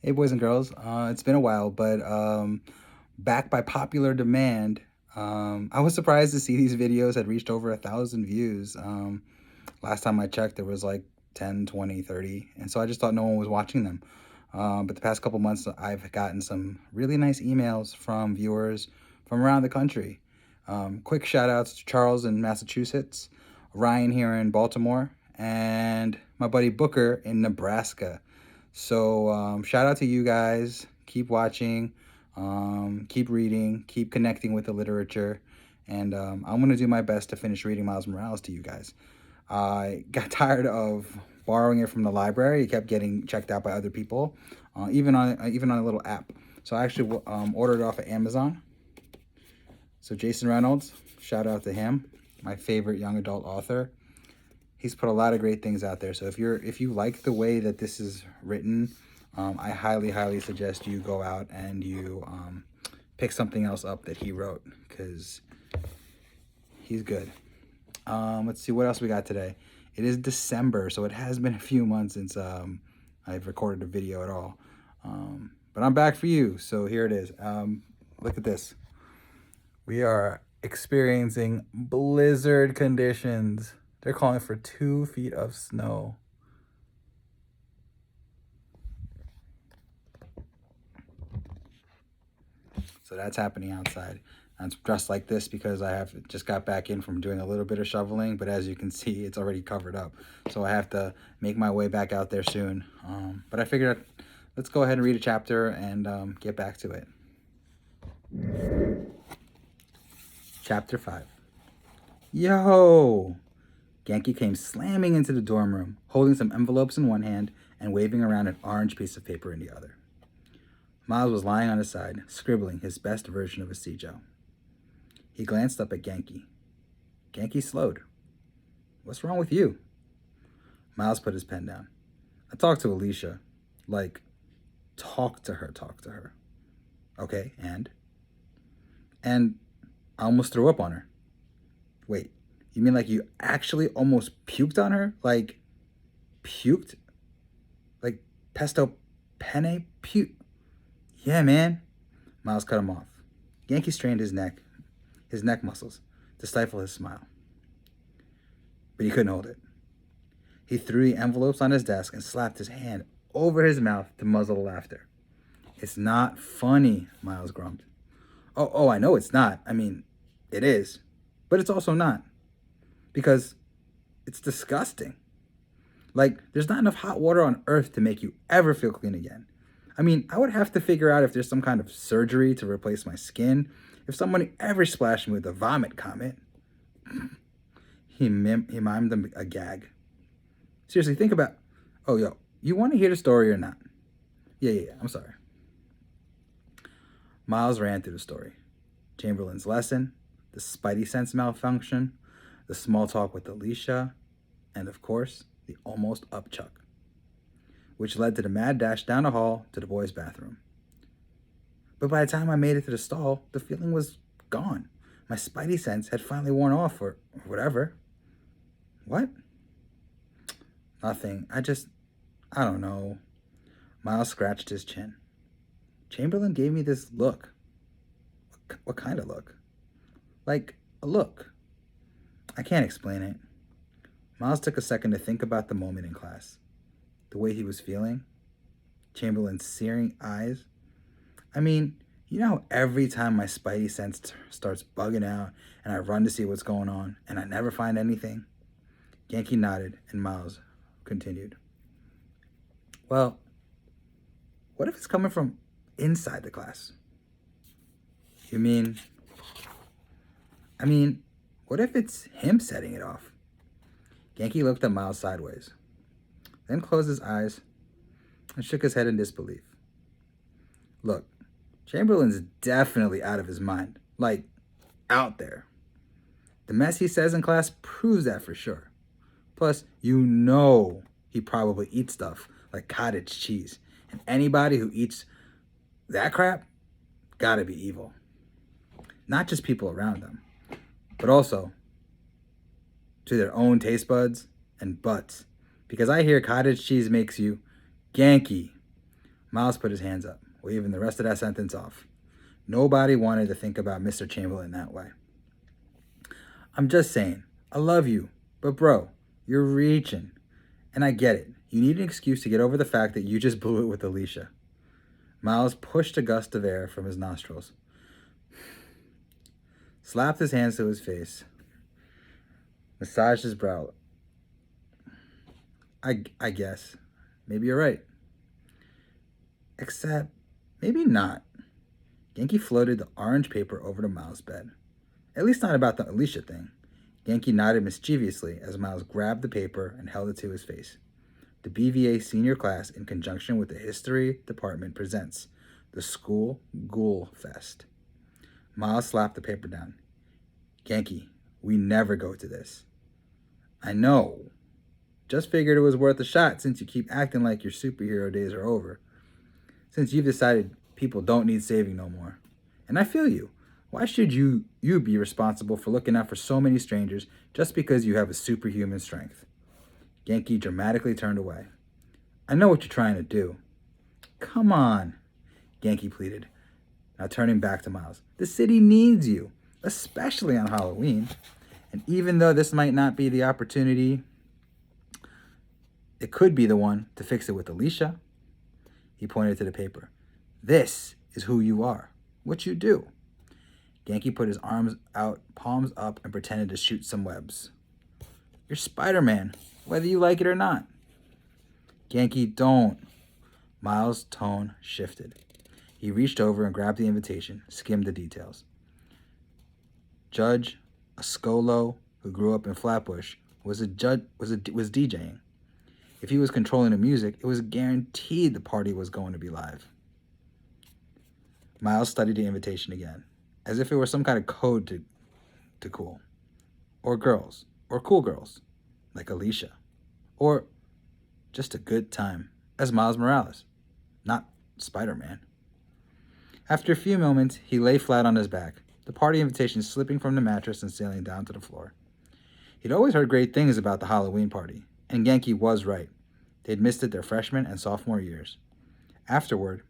Hey, boys and girls. It's been a while, but back by popular demand, I was surprised to see these videos had reached over 1,000 views. Last time I checked, there was like 10, 20, 30, and so I just thought no one was watching them. But the past couple months, I've gotten some really nice emails from viewers from around the country. Quick shout outs to Charles in Massachusetts, Ryan here in Baltimore, and my buddy Booker in Nebraska. So shout out to you guys. Keep watching, keep reading, keep connecting with the literature, and I'm gonna do my best to finish reading Miles Morales to you guys. I got tired of borrowing it from the library. It kept getting checked out by other people, even on a little app. So I actually ordered it off of Amazon. So Jason Reynolds, shout out to him, my favorite young adult author. He's put a lot of great things out there. So if you like the way that this is written, I highly suggest you go out and you pick something else up that he wrote because he's good. Let's see what else we got today. It is December, so it has been a few months since I've recorded a video at all. But I'm back for you, so here it is. Look at this. We are experiencing blizzard conditions. They're calling for 2 feet of snow. So that's happening outside. I'm dressed like this because I have just got back in from doing a little bit of shoveling, but as you can see, it's already covered up. So I have to make my way back out there soon. But I figured let's go ahead and read a chapter and get back to it. Chapter 5. Yo! Genki came slamming into the dorm room, holding some envelopes in one hand and waving around an orange piece of paper in the other. Miles was lying on his side, scribbling his best version of a Seijo. He glanced up at Genki. Genki slowed. What's wrong with you? Miles put his pen down. I talked to Alicia. Like, talk to her. Okay, and? And I almost threw up on her. Wait, you mean like you actually almost puked on her? Like, puked? Like, pesto penne puke? Yeah, man. Miles cut him off. Yankee strained his neck muscles, to stifle his smile. But he couldn't hold it. He threw the envelopes on his desk and slapped his hand over his mouth to muzzle the laughter. It's not funny, Miles grumped. Oh, I know it's not. I mean, it is. But it's also not. Because it's disgusting. Like, there's not enough hot water on earth to make you ever feel clean again. I mean, I would have to figure out if there's some kind of surgery to replace my skin. If someone ever splashed me with a vomit comet. He mimed them a gag. Seriously, think about... Oh, yo, you want to hear the story or not? Yeah, I'm sorry. Miles ran through the story. Chamberlain's lesson, the Spidey sense malfunction, the small talk with Alicia, and of course, the almost upchuck, which led to the mad dash down the hall to the boys' bathroom. But by the time I made it to the stall, the feeling was gone. My Spidey sense had finally worn off, or whatever. What? Nothing. I don't know. Miles scratched his chin. Chamberlain gave me this look. What kind of look? Like a look. I can't explain it. Miles took a second to think about the moment in class. The way he was feeling. Chamberlain's searing eyes. I mean, you know how every time my Spidey sense starts bugging out and I run to see what's going on and I never find anything? Yankee nodded and Miles continued. Well, what if it's coming from inside the class? You mean... what if it's him setting it off? Yankee looked at Miles sideways, then closed his eyes and shook his head in disbelief. Look, Chamberlain's definitely out of his mind. Like, out there. The mess he says in class proves that for sure. Plus, you know he probably eats stuff like cottage cheese. And anybody who eats that crap gotta be evil. Not just people around them, but also to their own taste buds and butts. Because I hear cottage cheese makes you Yankee. Miles put his hands up, waving the rest of that sentence off. Nobody wanted to think about Mr. Chamberlain that way. I'm just saying, I love you, but bro, you're reaching. And I get it. You need an excuse to get over the fact that you just blew it with Alicia. Miles pushed a gust of air from his nostrils, slapped his hands to his face, massaged his brow. I guess. Maybe you're right. Except, maybe not. Yankee floated the orange paper over to Miles' bed. At least not about the Alicia thing. Yankee nodded mischievously as Miles grabbed the paper and held it to his face. The BVA senior class, in conjunction with the history department, presents the School Ghoul Fest. Miles slapped the paper down. Yankee, we never go to this. I know. Just figured it was worth a shot since you keep acting like your superhero days are over. Since you've decided people don't need saving no more. And I feel you. Why should you be responsible for looking out for so many strangers just because you have a superhuman strength? Yankee dramatically turned away. I know what you're trying to do. Come on, Yankee pleaded, now turning back to Miles. The city needs you, especially on Halloween. And even though this might not be the opportunity, it could be the one to fix it with Alicia. He pointed to the paper. This is who you are, what you do. Yankee put his arms out, palms up, and pretended to shoot some webs. You're Spider-Man, whether you like it or not. Yankee, don't. Miles' tone shifted. He reached over and grabbed the invitation, skimmed the details. Judge Ascolo, who grew up in Flatbush, was DJing. If he was controlling the music, it was guaranteed the party was going to be live. Miles studied the invitation again, as if it were some kind of code to cool. Or girls, or cool girls, like Alicia. Or just a good time, as Miles Morales, not Spider-Man. After a few moments, he lay flat on his back, the party invitation slipping from the mattress and sailing down to the floor. He'd always heard great things about the Halloween party, and Yankee was right. They'd missed it their freshman and sophomore years. Afterward,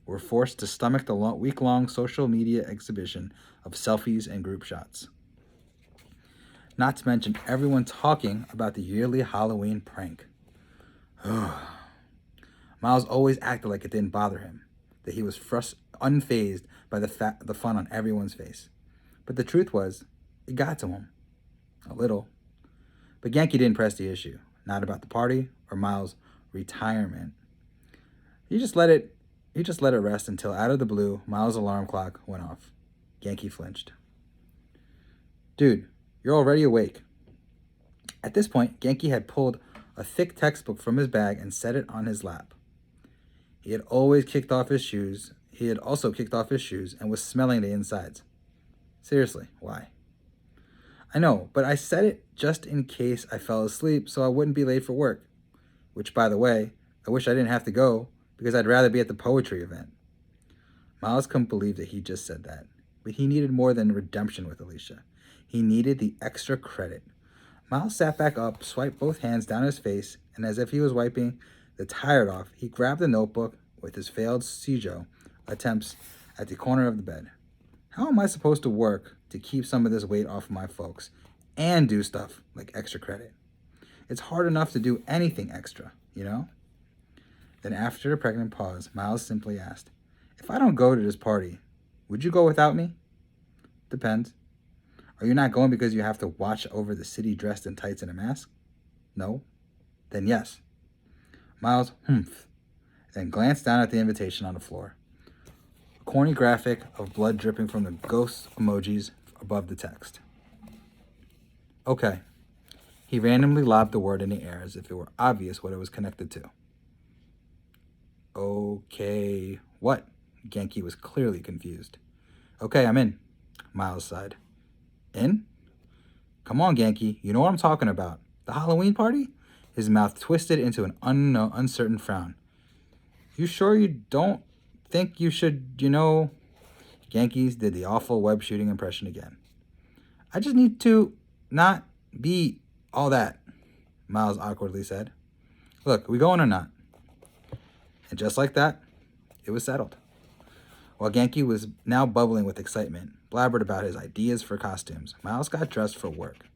were forced to stomach the week-long social media exhibition of selfies and group shots. Not to mention everyone talking about the yearly Halloween prank. Miles always acted like it didn't bother him, that he was unfazed by the fun on everyone's face. But the truth was, it got to him. A little. But Yankee didn't press the issue, not about the party or Miles' retirement. He just let it rest until out of the blue, Miles' alarm clock went off. Yankee flinched. Dude, you're already awake. At this point, Yankee had pulled a thick textbook from his bag and set it on his lap. He had also kicked off his shoes and was smelling the insides. Seriously, why? I know, but I said it just in case I fell asleep so I wouldn't be late for work. Which, by the way, I wish I didn't have to go because I'd rather be at the poetry event. Miles couldn't believe that he just said that, but he needed more than redemption with Alicia. He needed the extra credit. Miles sat back up, swiped both hands down his face, and as if he was wiping the tired off, he grabbed the notebook with his failed CJO attempts at the corner of the bed. How am I supposed to work to keep some of this weight off of my folks and do stuff like extra credit? It's hard enough to do anything extra, you know? Then after a pregnant pause, Miles simply asked, if I don't go to this party, would you go without me? Depends. Are you not going because you have to watch over the city dressed in tights and a mask? No? Then yes. Miles humphed, then glanced down at the invitation on the floor. A corny graphic of blood dripping from the ghost emojis above the text. Okay. He randomly lobbed the word in the air as if it were obvious what it was connected to. Okay, what? Yankee was clearly confused. Okay, I'm in, Miles sighed. In? Come on, Yankee, you know what I'm talking about. The Halloween party? His mouth twisted into an uncertain frown. You sure you don't think you should, Yankees did the awful web shooting impression again. I just need to not be all that, Miles awkwardly said. Look, we going or not? And just like that, it was settled. While Genki was now bubbling with excitement, blabbered about his ideas for costumes, Miles got dressed for work.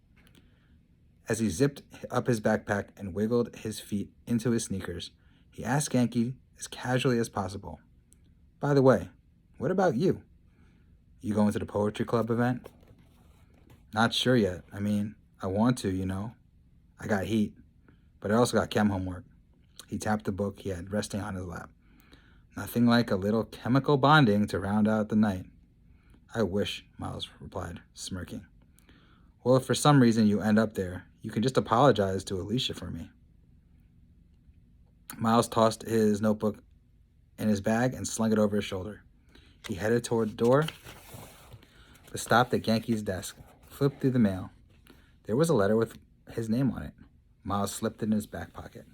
As he zipped up his backpack and wiggled his feet into his sneakers, he asked Genki as casually as possible, "By the way, what about you? You going to the poetry club event?" "Not sure yet. I mean, I want to, you know. I got heat, but I also got chem homework." He tapped the book he had resting on his lap. "Nothing like a little chemical bonding to round out the night." "I wish," Miles replied, smirking. "Well, if for some reason you end up there, you can just apologize to Alicia for me." Miles tossed his notebook in his bag and slung it over his shoulder. He headed toward the door, but stopped at Genki's desk, flipped through the mail. There was a letter with his name on it. Miles slipped it in his back pocket.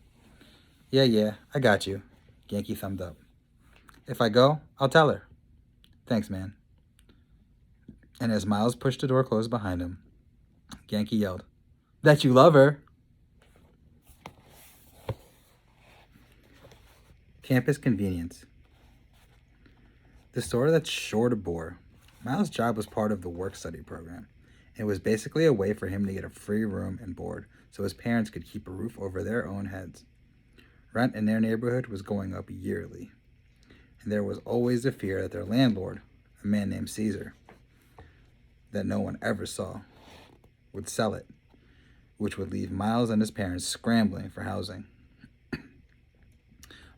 Yeah, I got you." Genki thumbed up. "If I go, I'll tell her." "Thanks, man." And as Miles pushed the door closed behind him, Genki yelled, "That you love her!" Campus convenience. The story that's sure to bore. Miles' job was part of the work-study program. It was basically a way for him to get a free room and board so his parents could keep a roof over their own heads. Rent in their neighborhood was going up yearly, and there was always the fear that their landlord, a man named Caesar, that no one ever saw, would sell it, which would leave Miles and his parents scrambling for housing.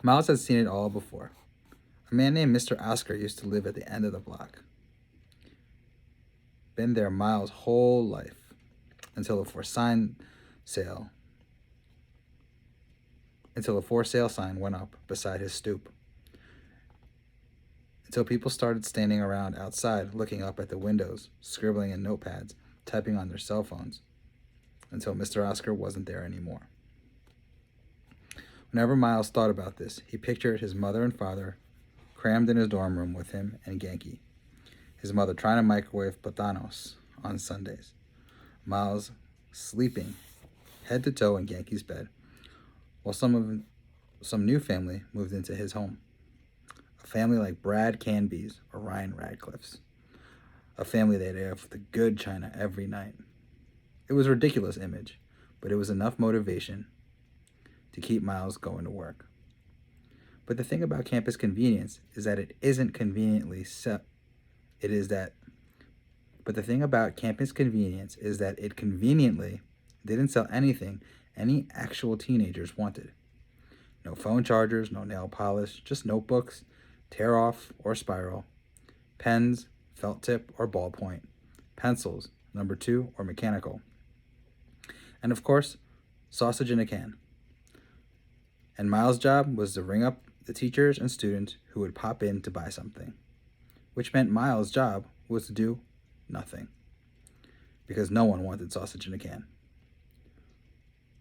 Miles had seen it all before. A man named Mr. Oscar used to live at the end of the block. Been there Miles' whole life until a for sale sign went up beside his stoop. Until people started standing around outside looking up at the windows, scribbling in notepads, typing on their cell phones. Until Mr. Oscar wasn't there anymore. Whenever Miles thought about this, he pictured his mother and father crammed in his dorm room with him and Genki. His mother trying to microwave platanos on Sundays. Miles sleeping head to toe in Genki's bed, while some new family moved into his home. A family like Brad Canby's or Ryan Radcliffe's. A family they'd have the good china every night. It was a ridiculous image, but it was enough motivation to keep Miles going to work. But the thing about campus convenience is that it isn't conveniently set. But the thing about campus convenience is that it conveniently didn't sell anything any actual teenagers wanted. No phone chargers, no nail polish, just notebooks, tear off or spiral, pens, felt tip or ballpoint, pencils, number 2 or mechanical, and of course, sausage in a can. And Miles' job was to ring up the teachers and students who would pop in to buy something, which meant Miles' job was to do nothing, because no one wanted sausage in a can.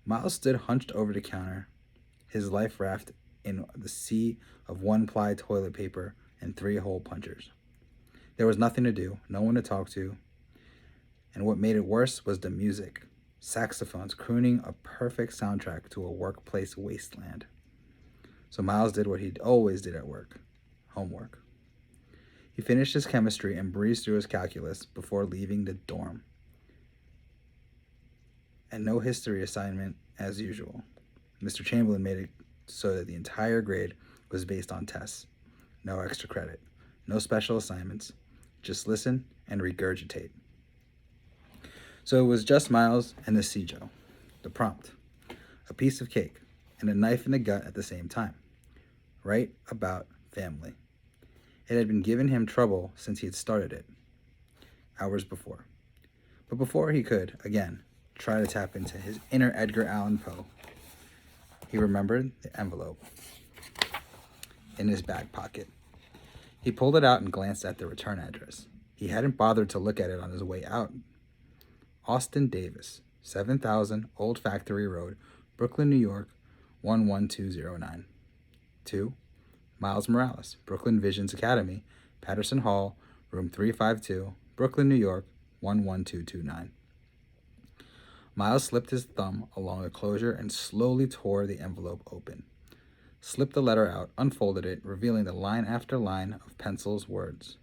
Miles stood hunched over the counter, his life raft in the sea of one-ply toilet paper and 3-hole punchers. There was nothing to do, no one to talk to, and what made it worse was the music. Saxophones crooning a perfect soundtrack to a workplace wasteland. So Miles did what he always did at work, homework. He finished his chemistry and breezed through his calculus before leaving the dorm. And no history assignment as usual. Mr. Chamberlain made it so that the entire grade was based on tests. No extra credit, no special assignments, just listen and regurgitate. So it was just Miles and the Cijo, the prompt, a piece of cake, and a knife in the gut at the same time. Right about family. It had been giving him trouble since he had started it, hours before. But before he could, again, try to tap into his inner Edgar Allan Poe, he remembered the envelope in his back pocket. He pulled it out and glanced at the return address. He hadn't bothered to look at it on his way out. Austin Davis, 7000 Old Factory Road, Brooklyn, New York, 11209. 2. Miles Morales, Brooklyn Visions Academy, Patterson Hall, room 352, Brooklyn, New York, 11229. Miles slipped his thumb along the closure and slowly tore the envelope open. slipped the letter out, unfolded it, revealing the line after line of penciled words,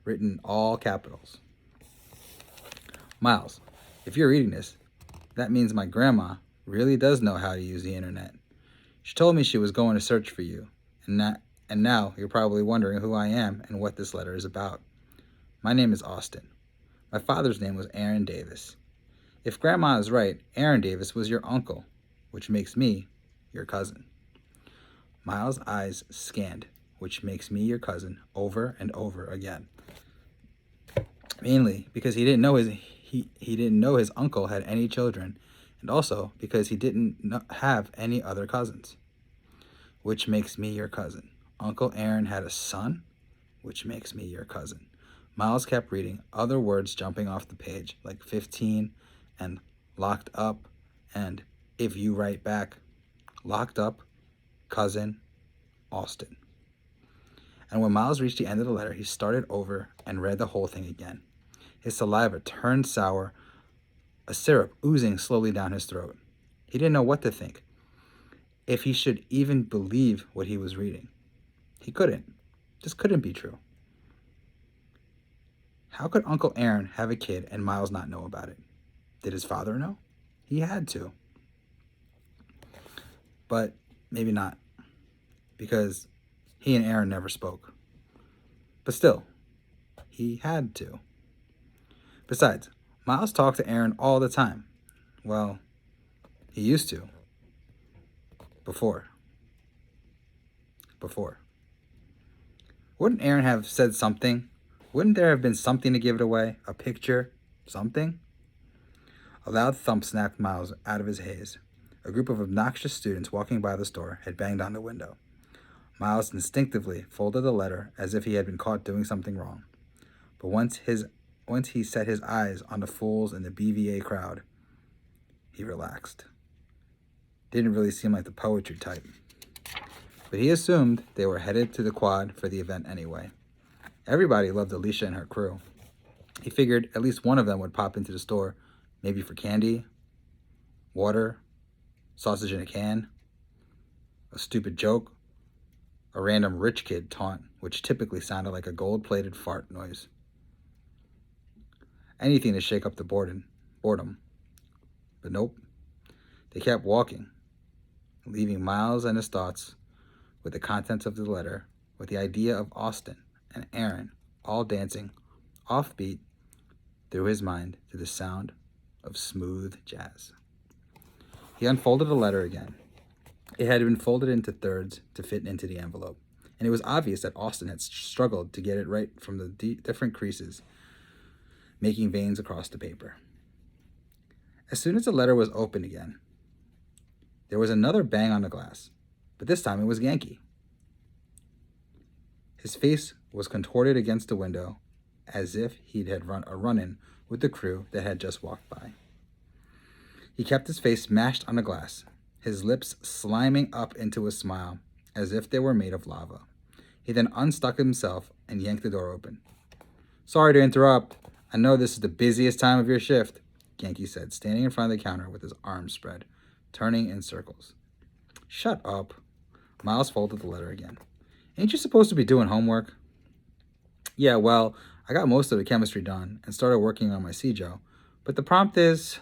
written in all capitals. Miles, if you're reading this, that means my grandma really does know how to use the internet. She told me she was going to search for you, and now you're probably wondering who I am and what this letter is about. My name is Austin. My father's name was Aaron Davis. If Grandma is right, Aaron Davis was your uncle, which makes me your cousin. Miles' eyes scanned, which makes me your cousin, over and over again. Mainly because he didn't know his uncle had any children, and also because he didn't have any other cousins, which makes me your cousin. Uncle Aaron had a son, which makes me your cousin. Miles kept reading, other words jumping off the page, like 15 and locked up and if you write back, locked up, cousin, Austin. And when Miles reached the end of the letter, he started over and read the whole thing again. His saliva turned sour, a syrup oozing slowly down his throat. He didn't know what to think, if he should even believe what he was reading. He couldn't. This couldn't be true. How could Uncle Aaron have a kid and Miles not know about it? Did his father know? He had to. But maybe not, because he and Aaron never spoke. But still, he had to. Besides, Miles talked to Aaron all the time. Well, he used to. Before. Wouldn't Aaron have said something? Wouldn't there have been something to give it away? A picture? Something? A loud thump snapped Miles out of his haze. A group of obnoxious students walking by the store had banged on the window. Miles instinctively folded the letter as if he had been caught doing something wrong. But once he set his eyes on the fools in the BVA crowd, he relaxed. Didn't really seem like the poetry type. But he assumed they were headed to the quad for the event anyway. Everybody loved Alicia and her crew. He figured at least one of them would pop into the store, maybe for candy, water, sausage in a can, a stupid joke, a random rich kid taunt, which typically sounded like a gold-plated fart noise. Anything to shake up the boredom. But nope. They kept walking, leaving Miles and his thoughts with the contents of the letter, with the idea of Austin and Aaron all dancing offbeat through his mind to the sound of smooth jazz. He unfolded the letter again. It had been folded into thirds to fit into the envelope, and it was obvious that Austin had struggled to get it right from the different creases, making veins across the paper. As soon as the letter was open again, there was another bang on the glass, but this time it was Yankee. His face was contorted against the window as if he'd had run a run-in with the crew that had just walked by. He kept his face smashed on the glass, his lips sliming up into a smile as if they were made of lava. He then unstuck himself and yanked the door open. "Sorry to interrupt. I know this is the busiest time of your shift," Yankee said, standing in front of the counter with his arms spread, turning in circles. "Shut up." Miles folded the letter again. "Ain't you supposed to be doing homework?" "Yeah, well, I got most of the chemistry done and started working on my CJO, but the prompt is,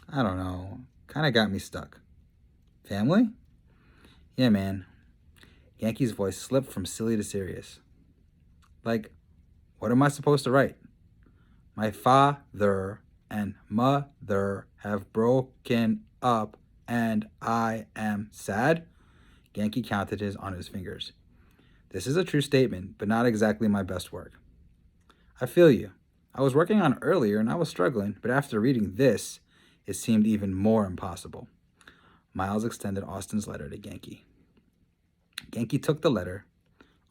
I don't know, kind of got me stuck." "Family?" "Yeah, man." Yankee's voice slipped from silly to serious. "Like, what am I supposed to write? My father and mother have broken up and I am sad?" Yankee counted on his fingers. "This is a true statement, but not exactly my best work." "I feel you. I was working on it earlier and I was struggling, but after reading this, it seemed even more impossible." Miles extended Austin's letter to Yankee. Yankee took the letter,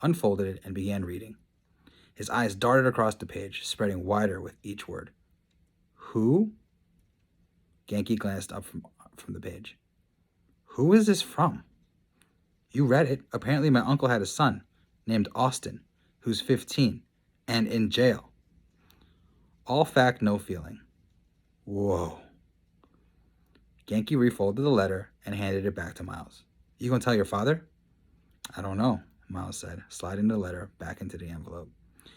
unfolded it, and began reading. His eyes darted across the page, spreading wider with each word. "Who?" Yankee glanced up from the page. "Who is this from?" "You read it. Apparently my uncle had a son named Austin, who's 15, and in jail." All fact, no feeling. Whoa. Yankee refolded the letter and handed it back to Miles. You gonna tell your father? I don't know, Miles said, sliding the letter back into the envelope.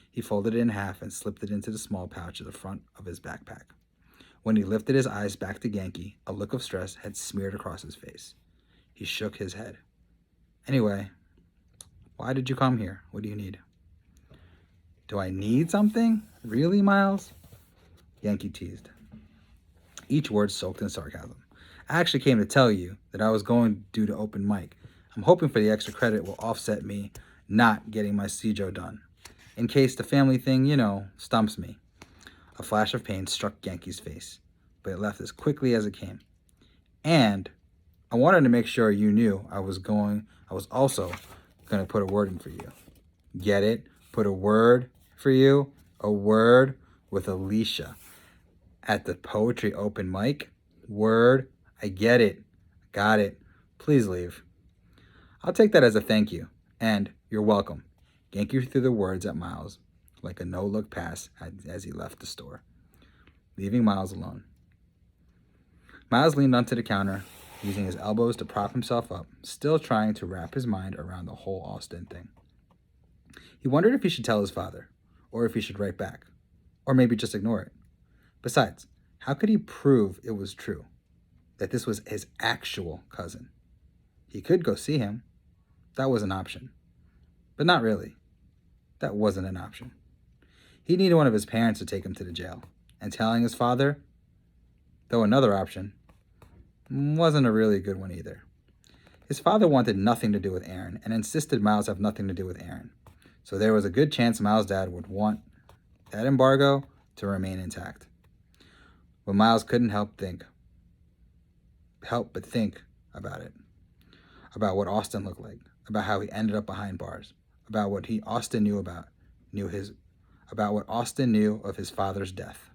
He folded it in half and slipped it into the small pouch at the front of his backpack. When he lifted his eyes back to Genki, a look of stress had smeared across his face. He shook his head. Anyway, why did you come here? What do you need? Do I need something? Really, Miles? Genki teased, each word soaked in sarcasm. I actually came to tell you that I was going to do the open mic. I'm hoping for the extra credit will offset me not getting my Cijo done. In case the family thing, stumps me. A flash of pain struck Genki's face, but it left as quickly as it came. And I wanted to make sure you knew I was also going to put a word in for you. Get it? Put a word for you? A word with Alicia. At the poetry open mic? Word? I get it. Got it. Please leave. I'll take that as a thank you. And you're welcome. Genki threw the words at Miles like a no-look pass as he left the store, leaving Miles alone. Miles leaned onto the counter, using his elbows to prop himself up, still trying to wrap his mind around the whole Austin thing. He wondered if he should tell his father, or if he should write back, or maybe just ignore it. Besides, how could he prove it was true, that this was his actual cousin? He could go see him. That was an option. But not really. That wasn't an option. He needed one of his parents to take him to the jail, and telling his father, though another option, wasn't a really good one either. His father wanted nothing to do with Aaron and insisted Miles have nothing to do with Aaron. So there was a good chance Miles' dad would want that embargo to remain intact. But Miles couldn't help but think about it. About what Austin looked like, about how he ended up behind bars, about what Austin knew about what Austin knew of his father's death.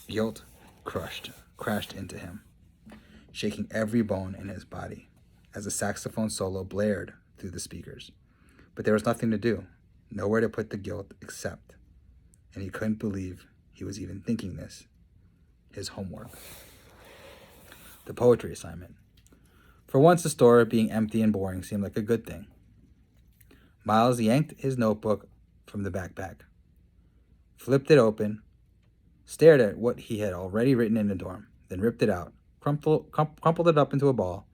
Guilt crashed into him, shaking every bone in his body as the saxophone solo blared through the speakers. But there was nothing to do, nowhere to put the guilt except, and he couldn't believe he was even thinking this, his homework. The poetry assignment. For once, the store being empty and boring seemed like a good thing. Miles yanked his notebook from the backpack, flipped it open, stared at what he had already written in the dorm, then ripped it out, crumpled it up into a ball,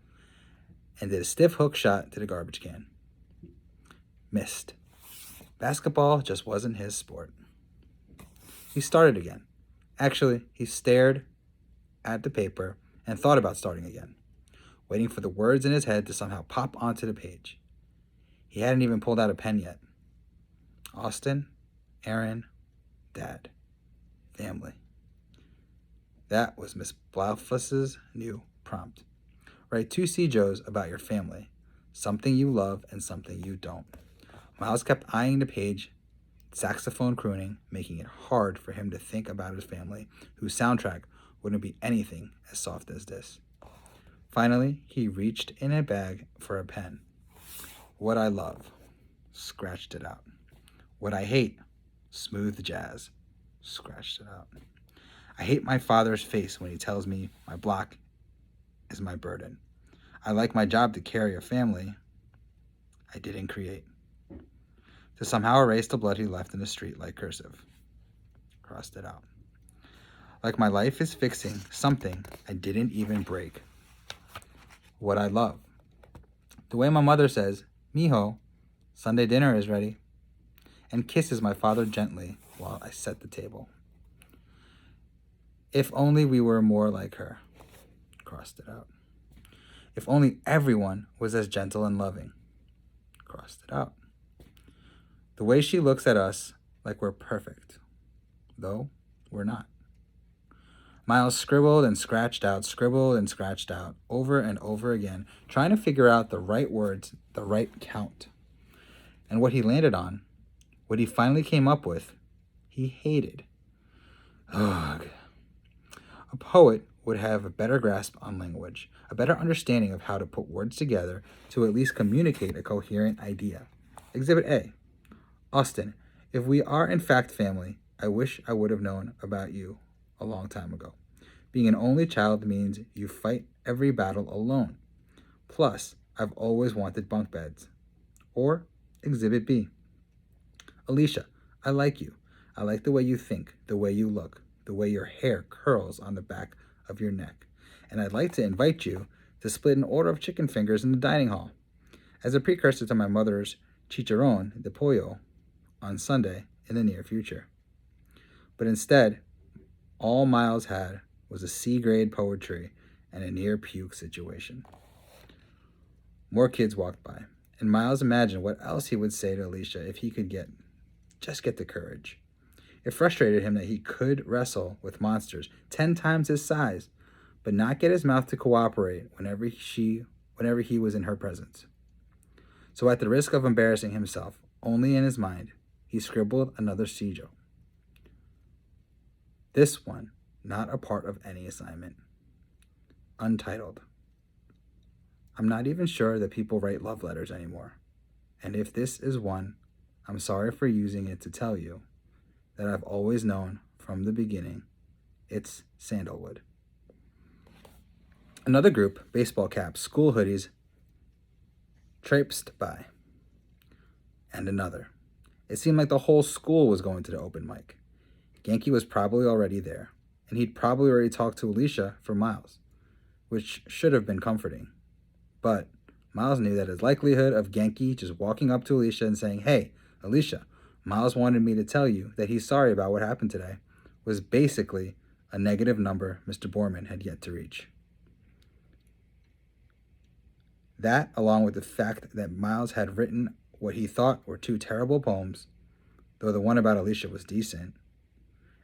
and did a stiff hook shot to the garbage can. Missed. Basketball just wasn't his sport. He started again. Actually, he stared at the paper and thought about starting again, waiting for the words in his head to somehow pop onto the page. He hadn't even pulled out a pen yet. Austin, Aaron, Dad, family. That was Miss Blaufus's new prompt. Write 2 Cijos about your family, something you love and something you don't. Miles kept eyeing the page, saxophone crooning, making it hard for him to think about his family, whose soundtrack wouldn't be anything as soft as this. Finally, he reached in a bag for a pen. What I love, scratched it out. What I hate, smooth jazz, scratched it out. I hate my father's face when he tells me my block is my burden. I like my job to carry a family I didn't create. To somehow erase the blood he left in the street like cursive. Crossed it out. Like my life is fixing something I didn't even break. What I love. The way my mother says, Mijo, Sunday dinner is ready, and kisses my father gently while I set the table. If only we were more like her. Crossed it out. If only everyone was as gentle and loving. Crossed it out. The way she looks at us like we're perfect, though we're not. Miles scribbled and scratched out, over and over again, trying to figure out the right words, the right count. And what he landed on, what he finally came up with, he hated. Ugh. A poet would have a better grasp on language, a better understanding of how to put words together to at least communicate a coherent idea. Exhibit A. Austin, if we are in fact family, I wish I would have known about you a long time ago. Being an only child means you fight every battle alone. Plus, I've always wanted bunk beds. Or Exhibit B. Alicia, I like you. I like the way you think, the way you look, the way your hair curls on the back of your neck. And I'd like to invite you to split an order of chicken fingers in the dining hall as a precursor to my mother's chicharrón de pollo on Sunday in the near future. But instead, all Miles had was a C-grade poetry and a near puke situation. More kids walked by, and Miles imagined what else he would say to Alicia if he could just get the courage. It frustrated him that he could wrestle with monsters 10 times his size, but not get his mouth to cooperate whenever he was in her presence. So at the risk of embarrassing himself, only in his mind, he scribbled another sigil. This one, not a part of any assignment. Untitled. I'm not even sure that people write love letters anymore. And if this is one, I'm sorry for using it to tell you that I've always known from the beginning it's sandalwood. Another group, baseball caps, school hoodies, traipsed by. And another. It seemed like the whole school was going to the open mic. Genki was probably already there, and he'd probably already talked to Alicia for Miles, which should have been comforting. But Miles knew that his likelihood of Genki just walking up to Alicia and saying, "Hey, Alicia, Miles wanted me to tell you that he's sorry about what happened today," was basically a negative number Mr. Borman had yet to reach. That, along with the fact that Miles had written what he thought were two terrible poems, though the one about Alicia was decent,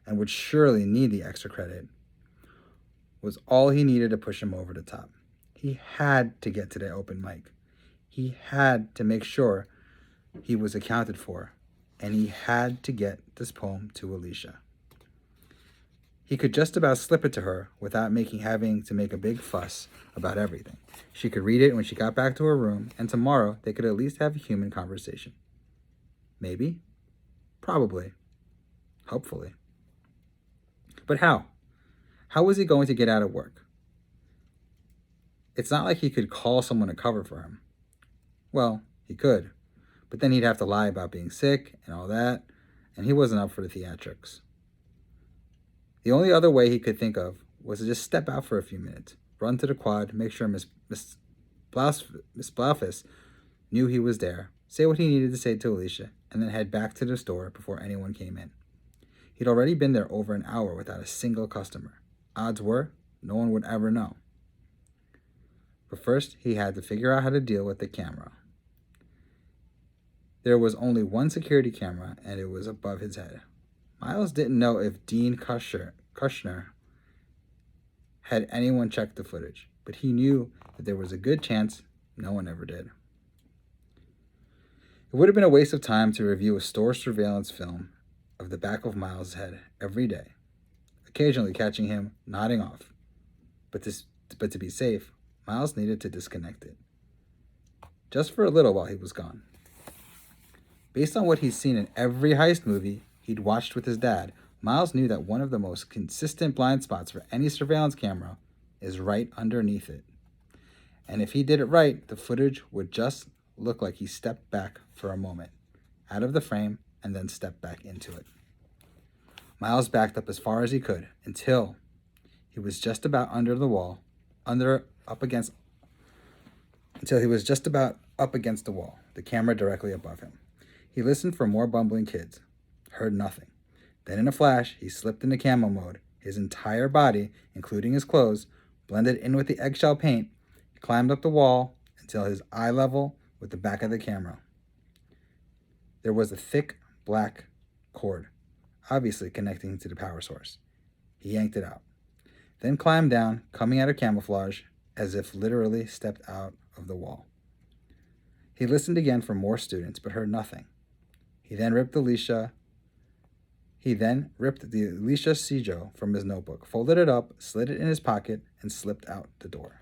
and would surely need the extra credit, was all he needed to push him over the top. He had to get to the open mic. He had to make sure he was accounted for, and he had to get this poem to Alicia. He could just about slip it to her without having to make a big fuss about everything. She could read it when she got back to her room, and tomorrow they could at least have a human conversation. Maybe. Probably. Hopefully. But how? How was he going to get out of work? It's not like he could call someone to cover for him. Well, he could, but then he'd have to lie about being sick and all that, and he wasn't up for the theatrics. The only other way he could think of was to just step out for a few minutes, run to the quad, make sure Miss Blaufus knew he was there, say what he needed to say to Alicia, and then head back to the store before anyone came in. He'd already been there over an hour without a single customer. Odds were, no one would ever know. But first, he had to figure out how to deal with the camera. There was only one security camera, and it was above his head. Miles didn't know if Dean Kushner had anyone check the footage, but he knew that there was a good chance no one ever did. It would have been a waste of time to review a store surveillance film of the back of Miles' head every day, occasionally catching him nodding off. But to be safe, Miles needed to disconnect it. Just for a little while he was gone. Based on what he's seen in every heist movie he'd watched with his dad, Miles knew that one of the most consistent blind spots for any surveillance camera is right underneath it. And if he did it right, the footage would just look like he stepped back for a moment, out of the frame, and then stepped back into it. Miles backed up as far as he could until he was just about under the wall, until he was just about up against the wall, the camera directly above him. He listened for more bumbling kids, heard nothing. Then in a flash, he slipped into camo mode. His entire body, including his clothes, blended in with the eggshell paint. He climbed up the wall until his eye level with the back of the camera. There was a thick black cord, obviously connecting to the power source. He yanked it out, then climbed down, coming out of camouflage, as if literally stepped out of the wall. He listened again for more students, but heard nothing. He then ripped the Alicia sigil from his notebook, folded it up, slid it in his pocket, and slipped out the door.